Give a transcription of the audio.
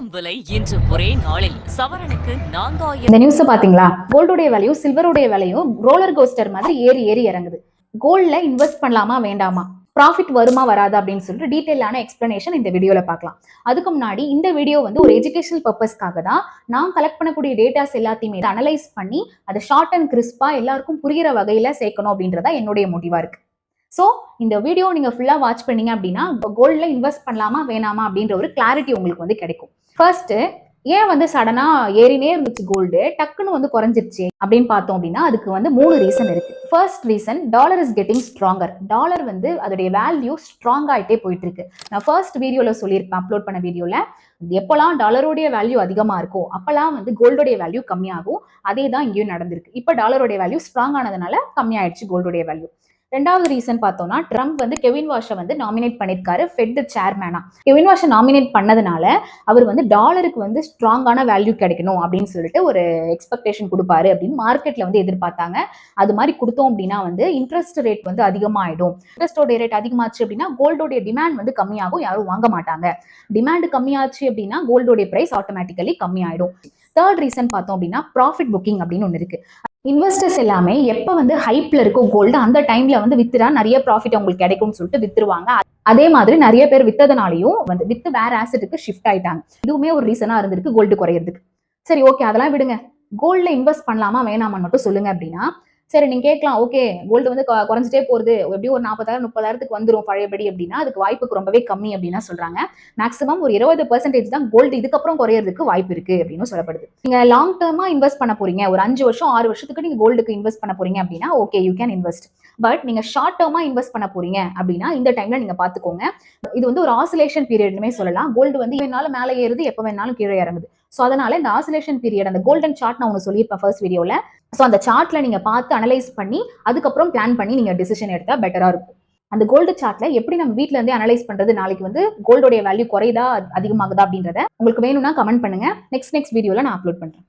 தங்கம் விலை இன்று ஒரே நாளில் சவரனுக்கு 4000. இந்த நியூஸ் பாத்தீங்களா? கோல்டுடைய வேல்யூ சில்வருடைய வேல்யூ ரோலர் கோஸ்டர் மாதிரி ஏறி ஏறி இறங்குது. கோல்ட்ல இன்வெஸ்ட் பண்ணலாமா வேண்டாமா, ப்ராஃபிட் வருமா வராது அப்படின்னு சொல்லிட்டு டீடைலான எக்ஸ்பிளனேஷன் இந்த வீடியோல பார்க்கலாம். அதுக்கு முன்னாடி இந்த வீடியோ வந்து ஒரு எஜுகேஷனல் பர்பஸ்க்காக தான். நான் கலெக்ட் பண்ணக்கூடிய டேட்டாஸ் எல்லாத்தையுமே அனலைஸ் பண்ணி அதை ஷார்ட் அண்ட் கிறிஸ்பா எல்லாருக்கும் புரிகிற வகையில சேர்க்கணும் அப்படின்றதா என்னுடைய மோட்டிவா இருக்கு. ஸோ இந்த வீடியோ நீங்கள் ஃபுல்லாக வாட்ச் பண்ணீங்க அப்படின்னா கோல்டில் இன்வெஸ்ட் பண்ணலாமா வேணாமா அப்படின்ற ஒரு கிளாரிட்டி உங்களுக்கு வந்து கிடைக்கும். ஃபர்ஸ்ட், ஏன் வந்து சடனாக ஏறினே இருந்துச்சு கோல்டு, டக்குன்னு வந்து குறைஞ்சிருச்சு அப்படின்னு பார்த்தோம் அப்படின்னா அதுக்கு வந்து 3 ரீசன் இருக்கு. First reason, dollar is getting stronger. Dollar வந்து அதோடைய வேல்யூ ஸ்ட்ராங் ஆகிட்டே போயிட்டு இருக்கு. நான் ஃபர்ஸ்ட் வீடியோவில் சொல்லியிருப்பேன், அப்லோட் பண்ண வீடியோவில், எப்போல்லாம் டாலருடைய வேல்யூ அதிகமாக இருக்கும் அப்போல்லாம் வந்து கோல்டோடைய வேல்யூ கம்மியாகும். அதே தான் இங்கேயும் நடந்திருக்கு. இப்போ டாலருடைய வேல்யூ ஸ்ட்ராங் ஆனதுனால கம்மியாயிடுச்சு கோல்டோடைய வேல்யூ. ரெண்டாவது ரீசன் பார்த்தோம்னா, ட்ரம்ப் வந்து கெவின் வாஷை வந்து நாமினேட் பண்ணியிருக்காரு ஃபெட் சேர்மேனா. கெவின் வாஷை நாமினேட் பண்ணதுனால அவர் வந்து டாலருக்கு வந்து ஸ்ட்ராங்கான வேல்யூ கிடைக்கணும் அப்படின்னு சொல்லிட்டு ஒரு எக்ஸ்பெக்டேஷன் கொடுப்பாரு அப்படின்னு மார்க்கெட்ல வந்து எதிர்பார்த்தாங்க. அது மாதிரி கொடுத்தோம் அப்படின்னா வந்து இன்ட்ரெஸ்ட் ரேட் வந்து அதிகமாகிடும். இன்ட்ரெஸ்டோட ரேட் அதிகமாச்சு அப்படின்னா கோல்டோடைய டிமாண்ட் வந்து கம்மியாகும், யாரும் வாங்க மாட்டாங்க. டிமாண்ட் கம்மியாச்சு அப்படின்னா கோல்டோடைய பிரைஸ் ஆட்டோமேட்டிக்கலி கம்மியாயிடும். தேர்ட் ரீசன் பார்த்தோம் அப்படின்னா, ப்ராஃபிட் புக்கிங் அப்படின்னு ஒன்று இருக்கு. இன்வெஸ்டர்ஸ் எல்லாமே எப்போ வந்து ஹைப்ல இருக்கோ கோல்டு அந்த டைம்ல வந்து வித்துறா நிறைய ப்ராஃபிட் அவங்களுக்கு கிடைக்கும்னு சொல்லிட்டு வித்துருவாங்க. அதே மாதிரி நிறைய பேர் வித்ததுனாலையும் வந்து வித்து வேற ஆசெட்டுக்கு ஷிஃப்ட் ஆயிட்டாங்க. இதுவுமே ஒரு ரீசனா இருந்திருக்கு கோல்டு குறையிறதுக்கு. சரி, ஓகே, அதெல்லாம் விடுங்க. கோல்ட்ல இன்வெஸ்ட் பண்ணலாமா வேணாமான்னு மட்டும் சொல்லுங்க அப்படின்னா, சரி நீங்க கேட்கலாம், ஓகே கோல்டு வந்து குறைஞ்சிட்டே போகுது, எப்படியும் ஒரு 40,000 30,000க்கு வந்துடும் பழையபடி அப்படின்னா, அதுக்கு வாய்ப்புக்கு ரொம்பவே கம்மி அப்படின்னா சொல்றாங்க. மேக்ஸிமம் ஒரு 20% தான் கோல்டு இதுக்கப்புறம் குறையறதுக்கு வாய்ப்பு இருக்கு அப்படின்னு சொல்லப்படுது. நீங்க லாங் டேர்மா இன்வெஸ்ட் பண்ண போறீங்க, ஒரு 5 வருஷம் 6 வருஷத்துக்கு நீங்க கோல்டுக்கு இன்வெஸ்ட் பண்ண போறீங்க அப்படின்னா okay, you can invest. But நீங்க ஷார்ட் டேர்மா இன்வெஸ்ட் பண்ண போறீங்க அப்படின்னா இந்த டைம்ல நீங்க பாத்துக்கோங்க. இது வந்து ஒரு ஆசிலேஷன் பீரியட்னு சொல்லலாம். கோல்டு வந்து வேணாலும் மேலே ஏறுது, எப்போ வேணாலும் கீழே இறங்குது. ஸோ அதனால இந்த ஆசிலேஷன் பீரியட், அந்த கோல்டன் சார்ட் நான் ஒன்று சொல்லியிருப்பேன் ஃபர்ஸ்ட் வீடியோல. ஸோ அந்த சார்ட்ல நீங்க பார்த்து அனலைஸ் பண்ணி அதுக்கப்புறம் பிளான் பண்ணி நீங்க டிசிஷன் எடுத்தா பெட்டரா இருக்கும். அந்த கோல்டு சார்ட்ல எப்படி நம்ம வீட்ல இருந்தே அனலைஸ் பண்றது, நாளைக்கு வந்து கோல்டோடைய வேல்யூ குறையுதா அதிகமாகுதா அப்படின்றத உங்களுக்கு வேணும்னா கமெண்ட் பண்ணுங்க. நெக்ஸ்ட் வீடியோல நான் அப்லோட் பண்றேன்.